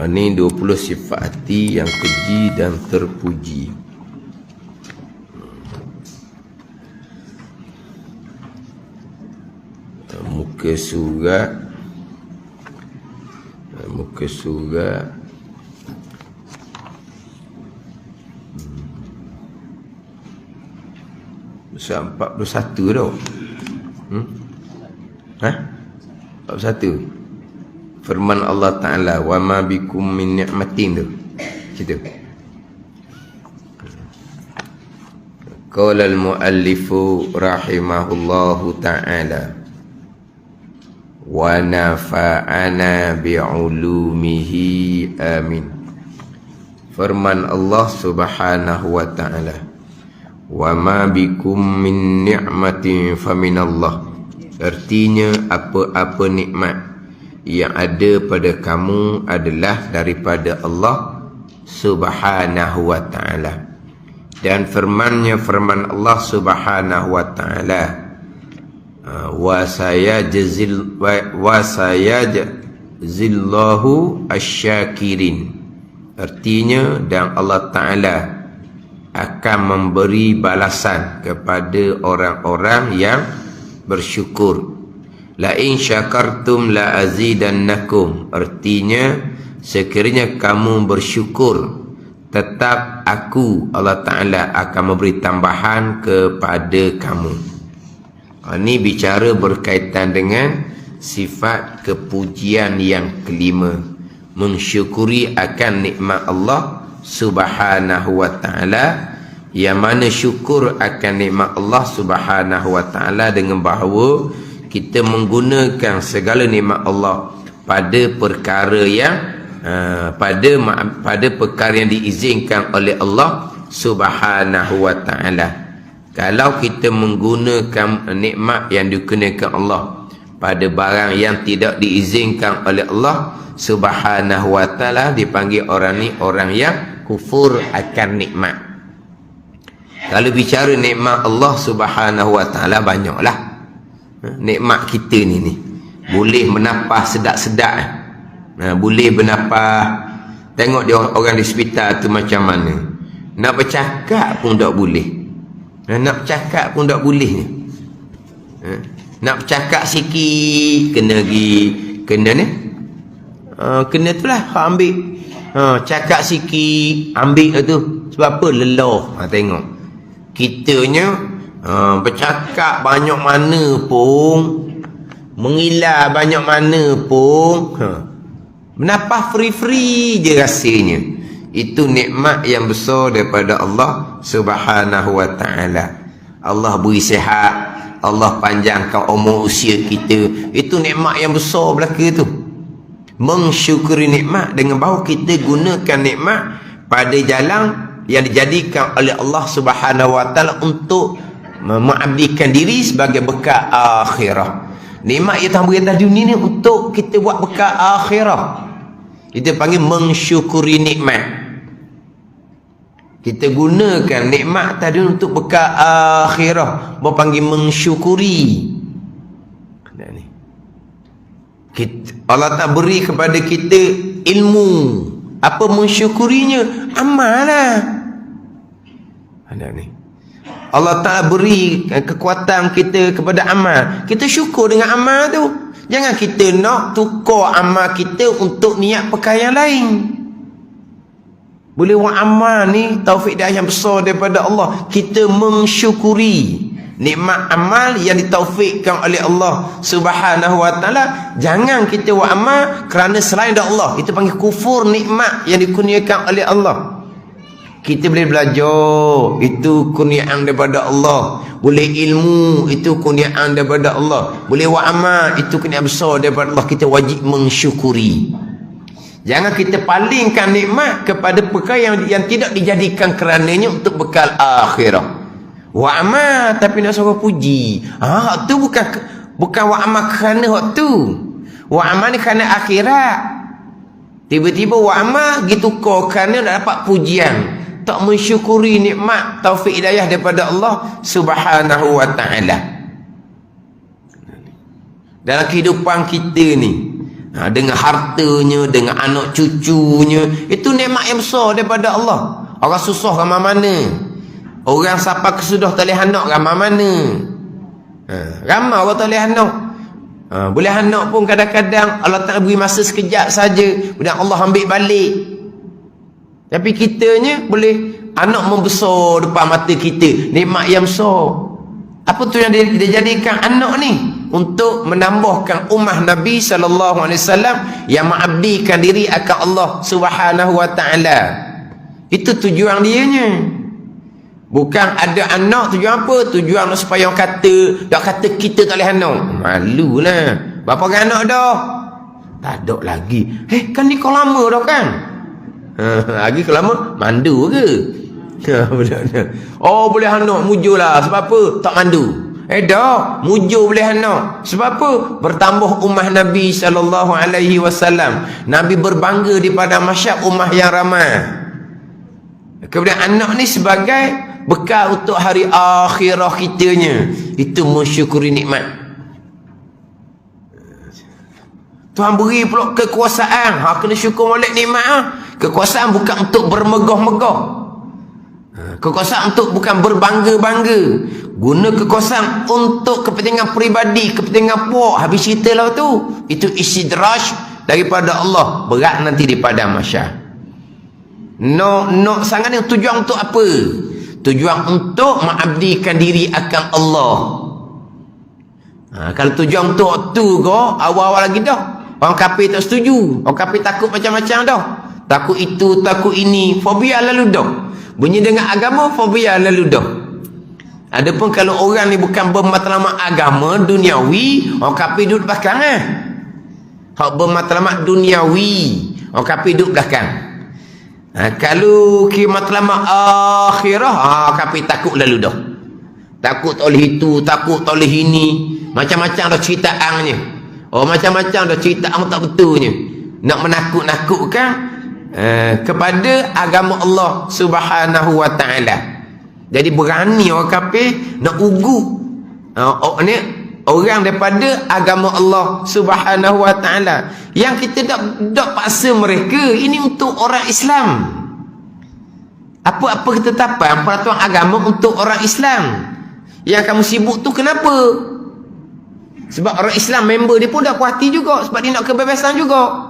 Ini 20 sifat hati yang keji dan terpuji. Muka surat besar 41 tau. 41. Firman Allah Ta'ala, wa ma bikum min ni'matin tu. Situ. Qala al-muallifu rahimahullahu ta'ala wa nafa'ana bi'ulumihi amin. Firman Allah Subhanahu wa ta'ala, wa ma bikum min ni'matin faminallah. Artinya apa-apa nikmat yang ada pada kamu adalah daripada Allah Subhanahu wa ta'ala. Dan firman Allah Subhanahu wa ta'ala, wa sayajzillahu asyakirin. Artinya, dan Allah Ta'ala akan memberi balasan kepada orang-orang yang bersyukur. La in syakartum la azidannakum. Artinya, sekiranya kamu bersyukur, tetap aku Allah Ta'ala akan memberi tambahan kepada kamu. Ini bicara berkaitan dengan sifat kepujian yang kelima, mensyukuri akan nikmat Allah Subhanahu wa ta'ala. Yang mana syukur akan nikmat Allah Subhanahu wa ta'ala dengan bahawa kita menggunakan segala nikmat Allah pada perkara yang pada perkara yang diizinkan oleh Allah Subhanahu wa ta'ala. Kalau kita menggunakan nikmat yang dikenakan Allah pada barang yang tidak diizinkan oleh Allah Subhanahu wa ta'ala, dipanggil orang ni orang yang kufur akan nikmat. Kalau bicara nikmat Allah Subhanahu wa ta'ala, banyaklah. Nikmat kita ni boleh menapah sedap-sedap, boleh bernapah. Tengok dia orang di hospital tu macam mana. Nak bercakap pun tak boleh. Nak bercakap pun tak boleh ni. Nak bercakap sikit kena tu lah ambil. Cakap sikit ambil tu. Sebab apa? Lelah. Tengok kitanya bercakap banyak mana pun, mengilah banyak mana pun, menapah free-free je rasanya. Itu nikmat yang besar daripada Allah Subhanahu wa ta'ala. Allah beri sihat, Allah panjangkan umur usia kita. Itu nikmat yang besar belaka tu. Mensyukuri nikmat dengan bahawa kita gunakan nikmat pada jalan yang dijadikan oleh Allah Subhanahu wa ta'ala untuk mengabdikan diri sebagai bekal akhirah. Nikmat yang tambah atas dunia ni untuk kita buat bekal akhirah. Kita panggil mensyukuri nikmat. Kita gunakan nikmat tadi untuk bekal akhirah, berpanggil mensyukuri. Allah tak beri kepada kita ilmu. Apa mensyukurinya? Amal lah. Ada ni. Allah Ta'ala beri kekuatan kita kepada amal. Kita syukur dengan amal tu. Jangan kita nak tukar amal kita untuk niat perkara yang lain. Boleh buat amal ni taufik dia yang besar daripada Allah. Kita mensyukuri nikmat amal yang ditaufikkan oleh Allah Subhanahu wa ta'ala. Jangan kita buat amal kerana selain dari Allah. Itu panggil kufur nikmat yang dikurniakan oleh Allah. Kita boleh belajar, itu kurniaan daripada Allah. Boleh ilmu, itu kurniaan daripada Allah. Boleh buat amal, itu kurniaan besar daripada Allah. Kita wajib mensyukuri. Jangan kita palingkan nikmat kepada perkara yang tidak dijadikan kerananya untuk bekal akhirah. Buat amal tapi nak suruh puji. Hak tu bukan buat amal kerana hak tu. Buat amal ni kerana akhirat. Tiba-tiba buat amal gitu kau kerana nak dapat pujian. Tak mensyukuri nikmat taufik hidayah daripada Allah Subhanahu wa ta'ala. Dalam kehidupan kita ni Dengan hartanya, dengan anak cucunya. Itu nikmat yang besar daripada Allah. Orang susah ramai mana. Orang siapa kesudah tak boleh anak ramai mana. Ramai orang tak boleh anak. Boleh anak pun kadang-kadang Allah tak beri masa sekejap saja, kemudian Allah ambil balik. Tapi kitanya boleh anak membesar depan mata kita. Nikmat yang besar. Apa tu yang dia jadikan anak ni? Untuk menambahkan ummah Nabi SAW yang mengabdikan diri akan Allah Subhanahu Wa Taala. Itu tujuan dianya. Bukan ada anak tujuan apa? Tujuan supaya orang kata kita tak boleh anak. Malulah. Berapa orang anak dah? Tak ada lagi. Kan ni kau lama dah kan? Lagi kau lama mandu ke? Oh, boleh anak mujurlah. Sebab apa? Tak mandu. Dah, mujur boleh anak. Sebab apa? Bertambah ummah Nabi SAW. Nabi berbangga di padang mahsyar ummah yang ramai. Kemudian anak ni sebagai bekal untuk hari akhirah kitanya. Itu mensyukuri nikmat. Tuhan beri pula kekuasaan. Kena syukur molek nikmat. Kekuasaan bukan untuk bermegah-megah. Kekuasaan untuk bukan berbangga-bangga. Guna kekuasaan untuk kepentingan peribadi, kepentingan puak. Habis cerita lah tu. Itu istidraj daripada Allah. Berat nanti di padang mahsyar. No sangat ni tujuan untuk apa? Tujuan untuk mengabdikan diri akan Allah. Kalau tujuan untuk tu kau awal-awal lagi dah. Orang kafir tak setuju. Orang kafir takut macam-macam dah. Takut itu, takut ini. Fobia lalu dah. Bunyi dengan agama, fobia lalu dah. Adapun kalau orang ni bukan bermatlamat agama duniawi, orang kafir duduk belakang Hak bermatlamat duniawi, orang kafir duduk belakang. Kalau matlamat akhirah, kafir takut lalu dah. Takut tak oleh itu, takut tak oleh ini. Macam-macam dah ceritaannya. Macam-macam dah ceritaannya tak betulnya. Nak menakut-nakutkan kepada agama Allah Subhanahu Wa Taala. Jadi berani orang kafir nak ugu orang daripada agama Allah Subhanahu Wa Taala. Yang kita tak paksa mereka. Ini untuk orang Islam. Apa-apa ketetapan peraturan agama untuk orang Islam. Yang kamu sibuk tu kenapa? Sebab orang Islam member dia pun dah puas hati juga. Sebab dia nak kebebasan juga.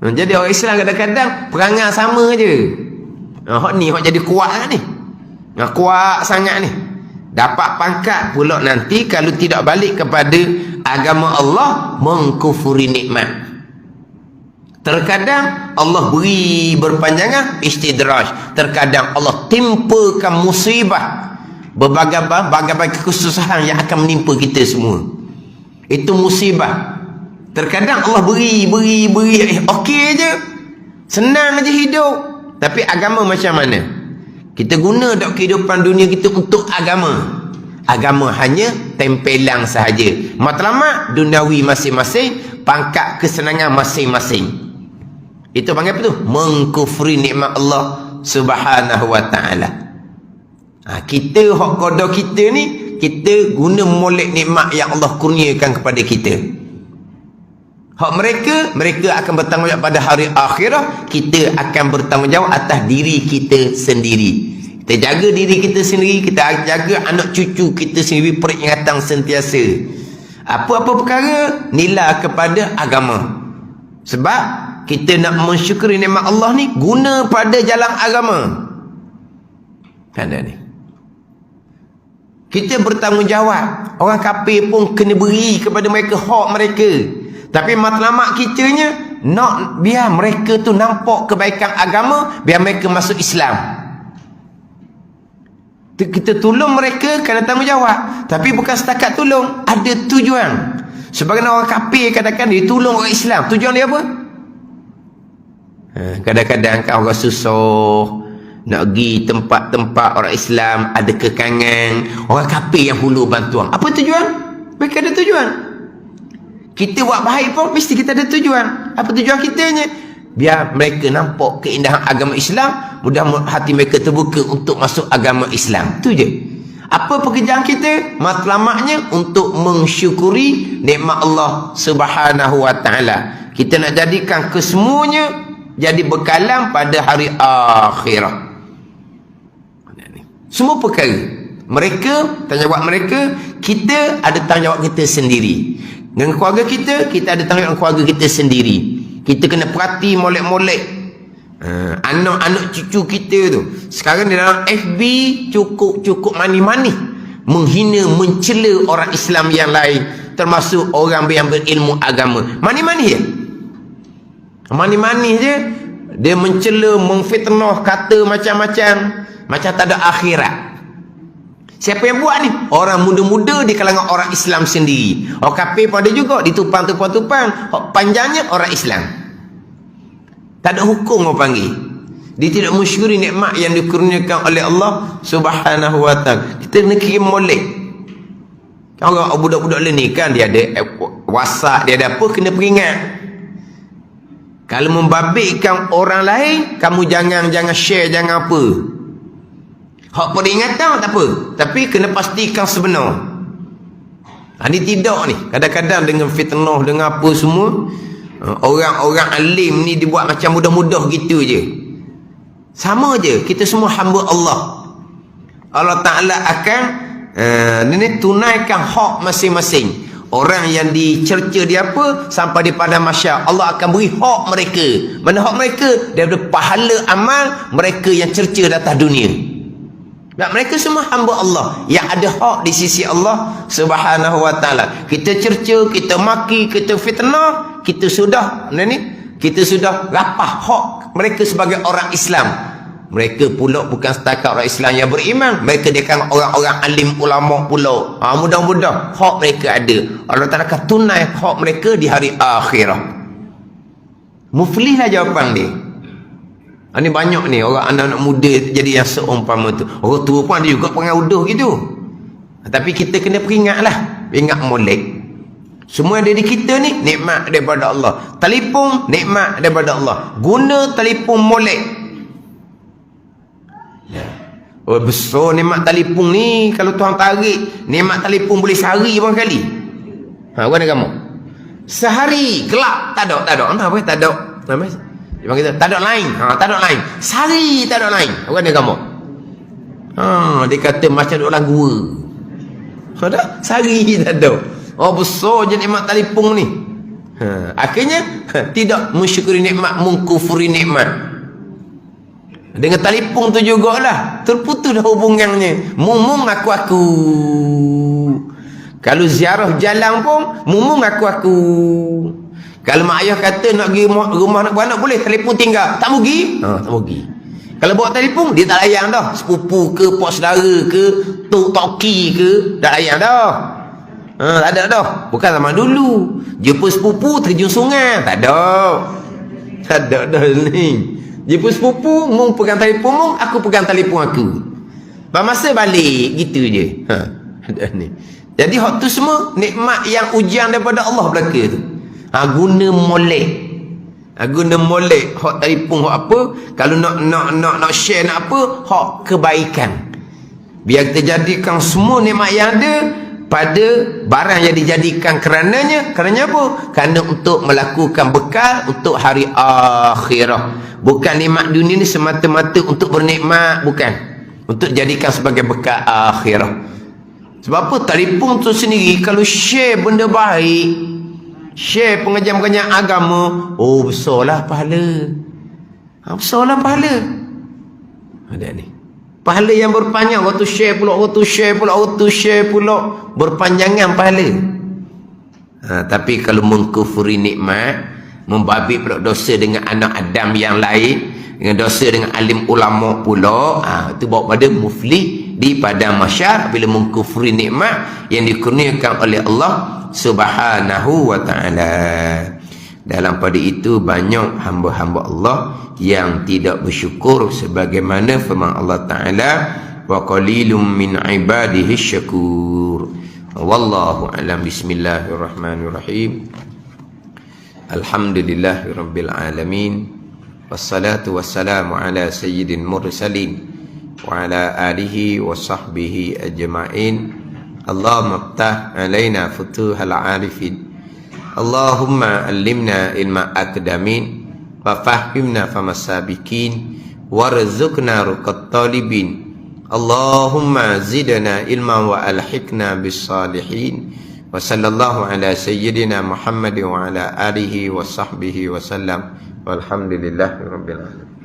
Jadi orang Islam kadang-kadang perangai sama je. Hak ni hak jadi kuat lah ni. Kuat sangat ni. Dapat pangkat pula nanti kalau tidak balik kepada agama Allah, mengkufuri nikmat. Terkadang Allah beri berpanjangan istidraj. Terkadang Allah timpakan musibah. Berbagai kesusahan yang akan menimpa kita semua. Itu musibah. Terkadang Allah beri. Okey je. Senang aja hidup. Tapi agama macam mana? Kita guna tak kehidupan dunia kita untuk agama. Agama hanya tempelang sahaja. Matlamat duniawi masing-masing, pangkat kesenangan masing-masing. Itu panggil apa tu? Mengkufri nikmat Allah Subhanahu Wa Taala. Kita hak kodoh kita ni, kita guna molek nikmat yang Allah kurniakan kepada kita. Hak mereka akan bertanggungjawab pada hari akhirah. Kita akan bertanggungjawab atas diri kita sendiri. Kita jaga diri kita sendiri, kita jaga anak cucu kita sendiri, peringatan sentiasa. Apa-apa perkara, nilai kepada agama. Sebab kita nak mensyukuri nikmat Allah ni, guna pada jalan agama. Ada ni. Kita bertanggungjawab. Orang kafir pun kena beri kepada mereka hak mereka. Tapi matlamat kitanya nak biar mereka tu nampak kebaikan agama, biar mereka masuk Islam. Kita tolong mereka kerana tanggungjawab. Tapi bukan setakat tolong, ada tujuan. Sebagai orang kafir kadang-kadang dia tolong orang Islam. Tujuan dia apa? Kadang-kadang kan orang susah nak pergi tempat-tempat orang Islam, ada kekangan, orang kafir yang hulur bantuan. Apa tujuan? Mereka ada tujuan. Kita buat baik pun mesti kita ada tujuan. Apa tujuan kitanya? Biar mereka nampak keindahan agama Islam, mudah hati mereka terbuka untuk masuk agama Islam. Itu je. Apa pekerjaan kita? Matlamatnya untuk mensyukuri nikmat Allah Subhanahu wa taala. Kita nak jadikan kesemuanya jadi bekalan pada hari akhirat. Semua perkara mereka, tanggungjawab mereka, kita ada tanggungjawab kita sendiri. Dengan keluarga kita, kita ada tanggungjawab keluarga kita sendiri. Kita kena perhati molek-molek anak-anak cucu kita tu. Sekarang di dalam FB cukup mani-mani menghina, mencela orang Islam yang lain, termasuk orang yang berilmu agama. Mani-mani je. Mani-mani je. Dia mencela, memfitnah, kata macam-macam, macam tak ada akhirat. Siapa yang buat ni? Orang muda-muda di kalangan orang Islam sendiri. Orang kafir pun ada juga, ditupang-tupang. Panjangnya orang Islam. Tak ada hukum orang panggil. Dia tidak mensyukuri nikmat yang dikurniakan oleh Allah Subhanahu wa taala. Kita kena kira molek. Orang budak-budak ni kan, dia ada WhatsApp, dia ada apa, kena peringat. Kalau membabitkan orang lain, kamu jangan share, jangan apa. Hak peringatan tak apa, tapi kena pastikan sebenar. Ini tidak ni. Kadang-kadang dengan fitnah, dengan apa semua, orang-orang alim ni dibuat macam mudah-mudah gitu je. Sama je, kita semua hamba Allah. Allah Ta'ala akan tunaikan hak masing-masing. Orang yang dicerca dia apa, sampai di padang mahsyar, Allah akan beri hak mereka. Mana hak mereka? Daripada pahala amal mereka yang cerca di atas dunia. Dan mereka semua hamba Allah yang ada hak di sisi Allah Subhanahu wa taala. Kita cerca, kita maki, kita fitnah, kita sudah kita sudah rapah hak mereka sebagai orang Islam. Mereka pula bukan setakat orang Islam yang beriman, mereka dia kan orang-orang alim ulama pula. Mudah-mudahan hak mereka ada. Allah Taala akan tunai hak mereka di hari akhirat. Muflihlah jawapan dia. Ini banyak ni orang anak-anak muda jadi yang seumpama tu. Orang tua pun ada juga pengaruh gitu. Tapi kita kena peringatlah, ingat molek. Semua ada di kita ni nikmat daripada Allah. Telefon nikmat daripada Allah. Guna telefon molek. Oh, besar nikmat telefon ni. Kalau tuan tarik nikmat telefon boleh sehari bang kali. Bukan kamu sehari gelap tak ada apa tak ada apa dia panggil tak ada lain. Tak ada lain sehari, tak ada lain. Bukan kamu dia kata macam duduk dalam gua. Sudah sehari tak ada. Besar je nikmat telefon ni. Akhirnya tidak mensyukuri nikmat, mengkufuri nikmat. Dengan telefon tu jugalah terputus dah hubungannya. Mumung aku. Kalau ziarah jalan pun mumung aku. Kalau mak ayah kata nak pergi rumah nak beranak boleh, telefon tinggal, tak pergi. Tak pergi. Kalau bawa telefon dia tak layan dah. Sepupu ke, pak saudara ke, tok toki ke, tak layan dah. Tak ada dah. Bukan zaman dulu jumpa sepupu terjun sungai, tak ada. Tak ada dah ni. Jumpa sepupu, mung pegang telefon mung, aku pegang telefon aku. Masa balik gitu je. Ni. Jadi hak tu semua nikmat yang ujian daripada Allah belaka tu. Guna molek. Guna molek hak telefon hak apa? Kalau nak share nak apa? Hak kebaikan. Biar kita jadikan semua nikmat yang ada pada barang yang dijadikan kerananya. Kerana apa? Kerana untuk melakukan bekal untuk hari akhirat. Bukan nikmat dunia ni semata-mata untuk bernikmat, bukan. Untuk jadikan sebagai bekal akhirat. Sebab apa? Telefon tu sendiri kalau share benda baik, share pengajian-pengajian agama, besarlah pahala. Besarlah pahala. Ada ni. Pahala yang berpanjang, waktu share pula, berpanjangan pahala. Tapi kalau mengkufuri nikmat, membabit pula dosa dengan anak Adam yang lain, dengan dosa dengan alim ulama pula, itu bawa pada muflih di padang mahsyar bila mengkufuri nikmat yang dikurniakan oleh Allah Subhanahu wa taala. Dalam pada itu banyak hamba-hamba Allah yang tidak bersyukur, sebagaimana firman Allah Taala, wa qalilum min ibadihi syakur. Wallahu alam. Bismillahirrahmanirrahim. Alhamdulillahirabbil alamin. Wassalatu wassalamu ala sayyidil mursalin وعلى آله وصحبه أجمعين اللهم افتح علينا فتوح العارفين اللهم علمنا علم الأكاديمين وفهمنا فهم السابقين وارزقنا رقى الطالبين اللهم زدنا علما وألحقنا بالصالحين وصلى الله على سيدنا محمد وعلى آله وصحبه وسلم والحمد لله رب العالمين.